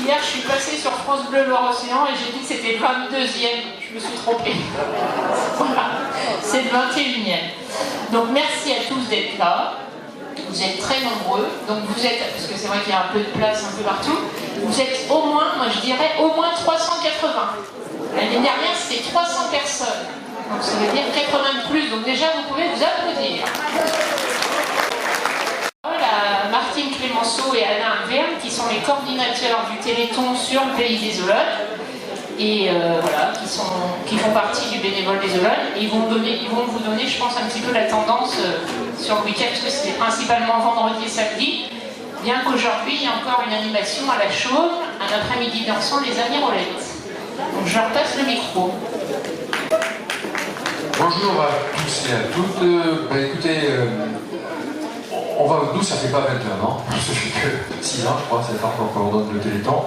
Hier, je suis passée sur France Bleu Loire-Océan et j'ai dit que c'était le 22e. Je me suis trompée. Voilà, c'est le 21e. Donc merci à tous d'être là. Vous êtes très nombreux. Donc vous êtes, parce que c'est vrai qu'il y a un peu de place un peu partout, vous êtes au moins, moi je dirais, au moins 380. L'année dernière, c'était 300 personnes. Donc ça veut dire 80 de plus. Donc déjà, vous pouvez vous applaudir. Voilà, Martine Clémenceau et Alain Verne, qui sont les coordinateurs du Téléthon sur le Pays des Olonnes. Et voilà, qui font partie du bénévole des Olonnes. Ils vont vous donner, je pense, un petit peu la tendance sur le week-end, parce que c'était principalement vendredi et samedi. Bien qu'aujourd'hui, il y a encore une animation à la Chaume, un après-midi dansant les Amirolettes. Donc je leur passe le micro. Bonjour à tous et à toutes. Écoutez, nous, ça fait pas 21 ans, ça fait que 6 ans, je crois, c'est le temps qu'on coordonne le Téléthon.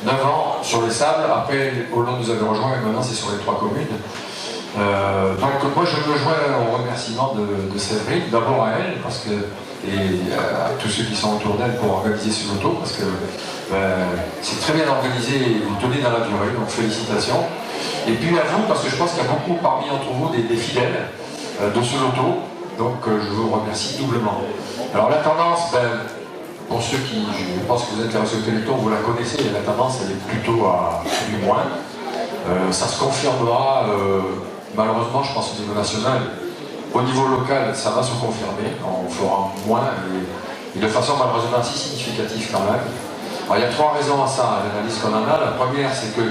9 ans sur les sables, après Hollande nous avait rejoint et maintenant c'est sur les 3 communes. Donc moi je me joins au remerciement de Séverine, d'abord à elle, et à tous ceux qui sont autour d'elle pour organiser ce loto, parce que c'est très bien organisé et vous tenez dans la durée, donc félicitations. Et puis à vous, parce que je pense qu'il y a beaucoup parmi entre vous des fidèles de ce loto, donc je vous remercie doublement. Alors la tendance, pour ceux qui, je pense que vous êtes intéressés au Téléthon, vous la connaissez, la tendance elle est plutôt à du moins. Ça se confirmera, malheureusement je pense au niveau national. Au niveau local, ça va se confirmer, on fera moins, et de façon malheureusement assez significative quand même. Alors, il y a 3 raisons à ça, à l'analyse qu'on en a. La première, c'est que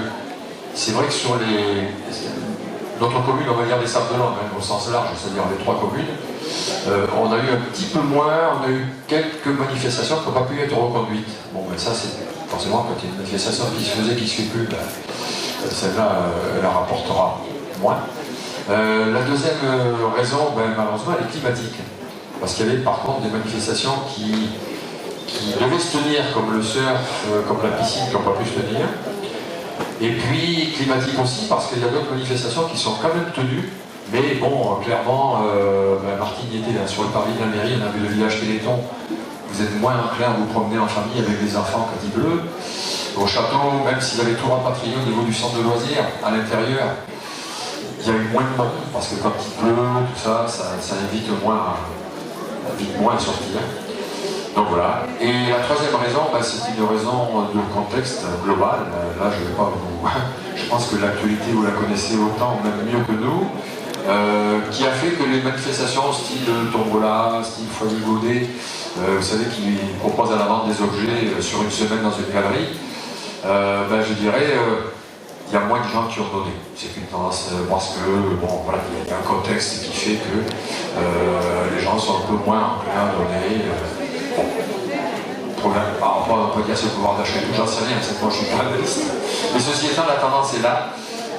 c'est vrai que sur notre commune, on va dire des Sables-d'Olonne, au sens large, c'est-à-dire les 3 communes, on a eu un petit peu moins, on a eu quelques manifestations qui n'ont pas pu être reconduites. Bon, ça, c'est forcément quand il y a une manifestation qui se faisait, qui ne se fait plus, celle-là, elle la rapportera moins. La deuxième raison, malheureusement, elle est climatique. Parce qu'il y avait par contre des manifestations qui devaient se tenir, comme le surf, comme la piscine, qui n'ont pas pu se tenir. Et puis climatique aussi, parce qu'il y a d'autres manifestations qui sont quand même tenues. Mais bon, clairement, Martine y était là, sur le parvis de la mairie, on a vu le village Téléthon. Vous êtes moins enclin à vous promener en famille avec les enfants quand il pleut. Au château, même s'il avait tout rapatrié au niveau du centre de loisirs, à l'intérieur, il y a eu moins de monde, parce que quand il pleut, tout ça, ça invite moins à sortir. Donc voilà. Et la troisième raison, c'est une raison de contexte global. Là, je ne vais pas vous... Je pense que l'actualité, vous la connaissez autant, même mieux que nous. Qui a fait que les manifestations style tombola, style foyer Godet, vous savez, qui proposent à la vente des objets sur une semaine dans une galerie, je dirais, il y a moins de gens qui ont donné. C'est une tendance, parce que, bon, voilà, il y a un contexte qui fait que les gens sont un peu moins enclins à donner. Problème par rapport à, on peut dire, ce pouvoir d'achat et tout, j'en sais rien, c'est moi je suis pas analyste. Mais ceci étant, la tendance est là.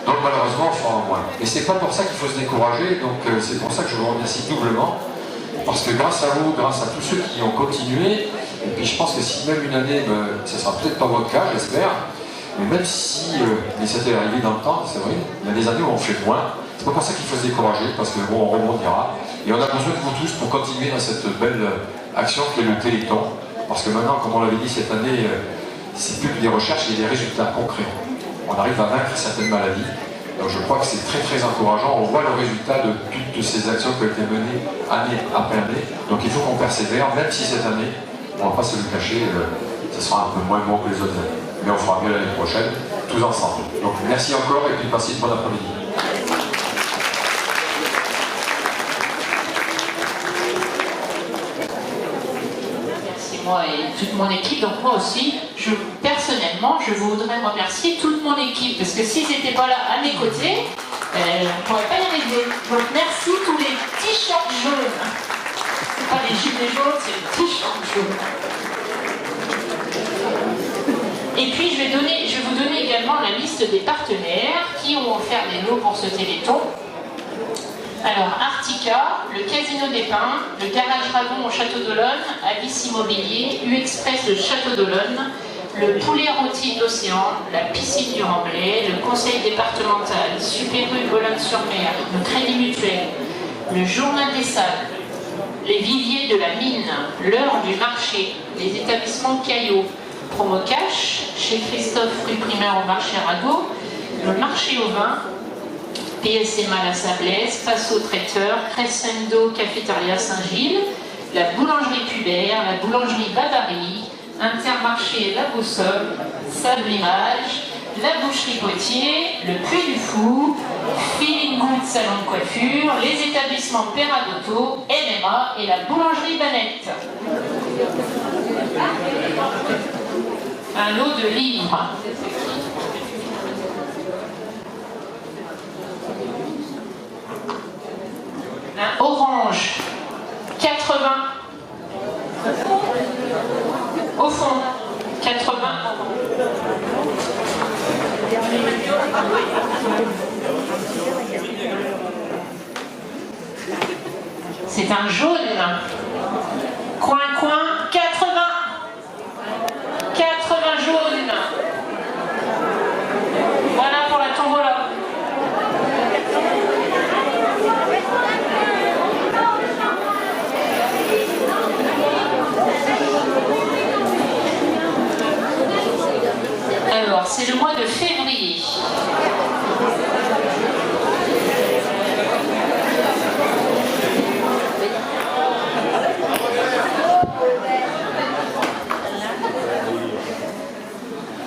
Donc malheureusement, on fera en moins. Et c'est pas pour ça qu'il faut se décourager, donc c'est pour ça que je vous remercie doublement. Parce que grâce à vous, grâce à tous ceux qui ont continué, et puis je pense que si même une année, ce sera peut-être pas votre cas, j'espère, mais même si, mais c'était arrivé dans le temps, c'est vrai, il y a des années où on fait moins, c'est pas pour ça qu'il faut se décourager, parce que bon, on rebondira. Et on a besoin de vous tous pour continuer dans cette belle action qui est le Téléthon. Parce que maintenant, comme on l'avait dit cette année, c'est plus que des recherches, il y a des résultats concrets. On arrive à vaincre certaines maladies. Donc je crois que c'est très très encourageant. On voit le résultat de toutes ces actions qui ont été menées année après année. Donc il faut qu'on persévère, même si cette année, on ne va pas se le cacher, ça sera un peu moins bon que les autres années. Mais on fera mieux l'année prochaine, tous ensemble. Donc merci encore et puis passez une bonne après-midi. Moi et toute mon équipe, donc moi aussi, personnellement, je voudrais remercier toute mon équipe, parce que s'ils n'étaient pas là à mes côtés, on ne pourrait pas y arriver. Donc merci tous les t-shirts jaunes. C'est pas les gilets jaunes, c'est les t-shirts jaunes. Et puis je vais vous donner également la liste des partenaires qui ont offert des lots pour ce Téléthon. Alors, Artica, le Casino des Pins, le Garage Dragon au Château d'Olonne, Alice Immobilier, U-Express le Château d'Olonne, le Poulet Rôti de l'Océan, la Piscine du Remblai, le Conseil départemental, Super U Boulogne-sur-Mer, le Crédit Mutuel, le Journal des Sables, les Viviers de la Mine, l'Heure du Marché, les établissements Caillot, promo cash, chez Christophe, rue Primaire au marché Arago, le marché au vin, PSMA La Sablaise, Passo Traiteur, Crescendo Cafétéria Saint-Gilles, la boulangerie Pubert, la boulangerie Bavary, Intermarché La Boussole, Sable-Image, la boucherie Gauthier, le Puy du Fou, Feeling Good Salon de Coiffure, les établissements Peradotto, MMA et la boulangerie Banette. Un lot de livres. Un orange, 80. Au fond, 80. C'est un jaune. Coin, 80. 80 jaunes. Voilà pour la tombola. Alors, c'est le mois de février.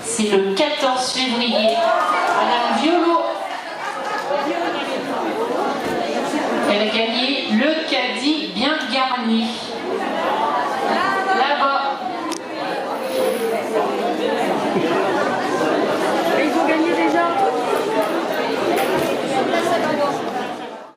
C'est le 14 février.